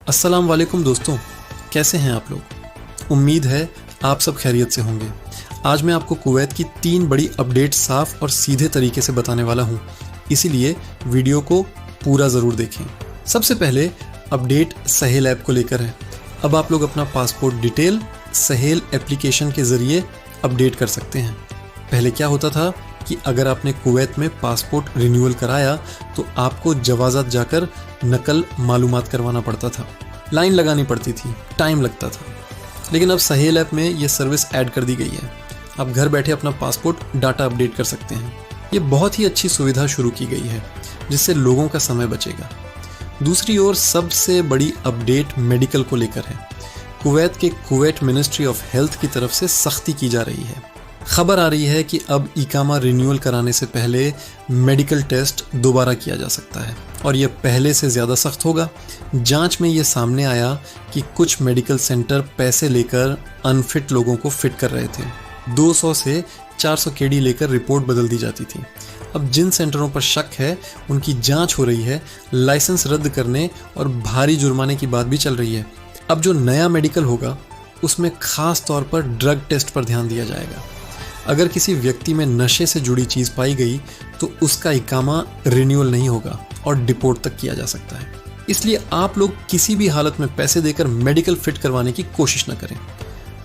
अस्सलाम वालेकुम दोस्तों, कैसे हैं आप लोग। उम्मीद है आप सब खैरियत से होंगे। आज मैं आपको कुवैत की 3 बड़ी अपडेट साफ और सीधे तरीके से बताने वाला हूं, इसीलिए वीडियो को पूरा ज़रूर देखें। सबसे पहले अपडेट सहेल ऐप को लेकर है। अब आप लोग अपना पासपोर्ट डिटेल सहेल एप्लीकेशन के ज़रिए अपडेट कर सकते हैं। पहले क्या होता था कि अगर आपने कुवैत में पासपोर्ट रिन्यूअल कराया तो आपको जवाज़त जाकर नकल मालूमात करवाना पड़ता था, लाइन लगानी पड़ती थी, टाइम लगता था। लेकिन अब सहेल ऐप में ये सर्विस ऐड कर दी गई है। आप घर बैठे अपना पासपोर्ट डाटा अपडेट कर सकते हैं। ये बहुत ही अच्छी सुविधा शुरू की गई है जिससे लोगों का समय बचेगा। दूसरी ओर सबसे बड़ी अपडेट मेडिकल को लेकर है। कुवैत के कुवैत मिनिस्ट्री ऑफ हेल्थ की तरफ से सख्ती की जा रही है। खबर आ रही है कि अब इकामा रिन्यूअल कराने से पहले मेडिकल टेस्ट दोबारा किया जा सकता है और यह पहले से ज़्यादा सख्त होगा। जांच में ये सामने आया कि कुछ मेडिकल सेंटर पैसे लेकर अनफिट लोगों को फिट कर रहे थे। 200 से 400 केडी लेकर रिपोर्ट बदल दी जाती थी। अब जिन सेंटरों पर शक है उनकी जांच हो रही है। लाइसेंस रद्द करने और भारी जुर्माने की बात भी चल रही है। अब जो नया मेडिकल होगा उसमें ख़ास तौर पर ड्रग टेस्ट पर ध्यान दिया जाएगा। अगर किसी व्यक्ति में नशे से जुड़ी चीज़ पाई गई तो उसका इकामा रिन्यूअल नहीं होगा और डिपोर्ट तक किया जा सकता है। इसलिए आप लोग किसी भी हालत में पैसे देकर मेडिकल फिट करवाने की कोशिश न करें।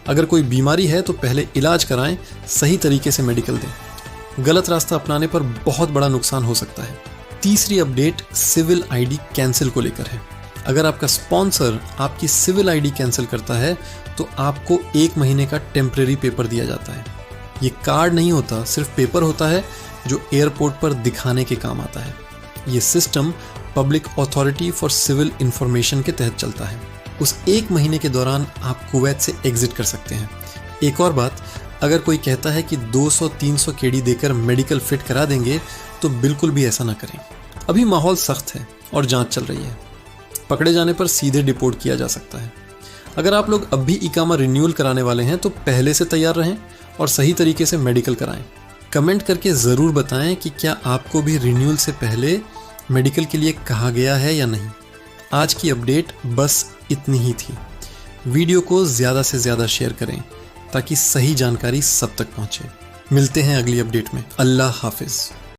अगर कोई बीमारी है तो पहले इलाज कराएं, सही तरीके से मेडिकल दें। गलत रास्ता अपनाने पर बहुत बड़ा नुकसान हो सकता है। तीसरी अपडेट सिविल आईडी कैंसिल को लेकर है। अगर आपका स्पॉन्सर आपकी सिविल आईडी कैंसिल करता है तो आपको 1 महीने का टेम्परेरी पेपर दिया जाता है। ये कार्ड नहीं होता, सिर्फ पेपर होता है जो एयरपोर्ट पर दिखाने के काम आता है। ये system public authority for civil information के तहत चलता है। उस 1 महीने के दौरान आप कुवैत से एग्जिट कर सकते हैं। एक और बात, अगर कोई कहता है कि 200-300 केडी देकर मेडिकल फिट करा देंगे तो बिल्कुल भी ऐसा ना करें। अभी माहौल सख्त है और जांच चल रही है। पकड़े जाने पर सीधे डिपोर्ट किया जा सकता है। अगर आप लोग अब भी इकामा रिन्यूअल कराने वाले हैं तो पहले से तैयार रहें और सही तरीके से मेडिकल कराएं। कमेंट करके ज़रूर बताएं कि क्या आपको भी रिन्यूअल से पहले मेडिकल के लिए कहा गया है या नहीं। आज की अपडेट बस इतनी ही थी। वीडियो को ज़्यादा से ज़्यादा शेयर करें ताकि सही जानकारी सब तक पहुंचे। मिलते हैं अगली अपडेट में। अल्लाह हाफिज़।